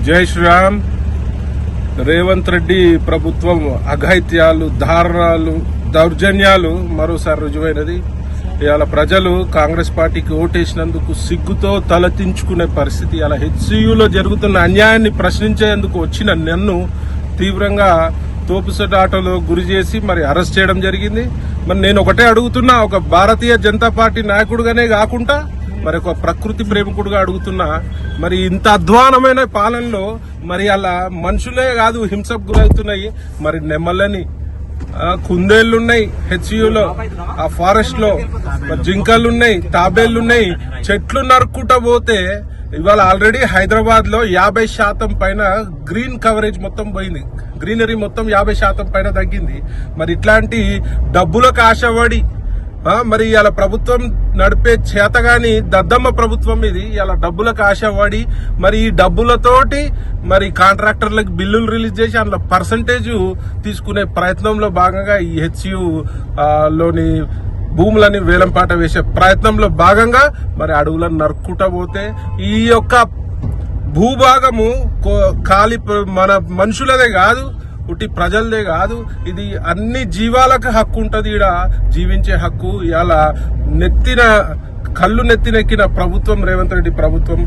జై శ్రీరామ్. రేవంత్ రెడ్డి ప్రభుత్వం అఘాయిత్యాలు, దారుణాలు, దౌర్జన్యాలు మరోసారి రుజువైనది. ఇవాళ ప్రజలు కాంగ్రెస్ పార్టీకి ఓటేసినందుకు సిగ్గుతో తలదించుకునే పరిస్థితి. ఇలా హెచ్సియులో జరుగుతున్న అన్యాయాన్ని ప్రశ్నించేందుకు వచ్చిన నన్ను తీవ్రంగా తోపుసెట్ ఆటోలో గురి చేసి మరి అరెస్ట్ చేయడం జరిగింది. మరి నేను ఒకటే అడుగుతున్నా, ఒక భారతీయ జనతా పార్టీ నాయకుడుగానే కాకుండా మరి ఒక ప్రకృతి ప్రేమికుడుగా అడుగుతున్నా, మరి ఇంత అధ్వానమైన పాలనలో మరి అలా మనుషులే కాదు హింసకు గురవుతున్నాయి. మరి నెమ్మలని కుందేళ్లున్నాయి హెచ్యులో, ఆ ఫారెస్ట్ లో జింకలున్నాయి, తాబేళ్లున్నాయి. చెట్లు నరుక్కుంటా పోతే ఇవాళ ఆల్రెడీ హైదరాబాద్ లో 50% పైన గ్రీన్ కవరేజ్ మొత్తం పోయింది. గ్రీనరీ మొత్తం 50% పైన తగ్గింది. మరి ఇట్లాంటి డబ్బులకు ఆశపడి మరి ఇలా ప్రభుత్వం నడిపే చేతగాని దద్దమ్మ ప్రభుత్వం ఇది. ఇలా డబ్బులకు ఆశపడి మరి ఈ డబ్బులతోటి మరి కాంట్రాక్టర్లకు బిల్లులు రిలీజ్ చేసి అందులో పర్సంటేజ్ తీసుకునే ప్రయత్నంలో భాగంగా ఈ హెచ్యు లోని భూములని వేలంపాట వేసే ప్రయత్నంలో భాగంగా మరి అడవులను నరుక్కుంటా పోతే ఈ యొక్క భూభాగము ఖాళీ మన మనుషులదే కాదు, ఉట్టి ప్రజలదే కాదు, ఇది అన్ని జీవాలకు హక్కు ఉంటది. ఈడ జీవించే హక్కు. ఇలా కళ్ళు నెత్తినెక్కిన ప్రభుత్వం రేవంత్ రెడ్డి ప్రభుత్వం.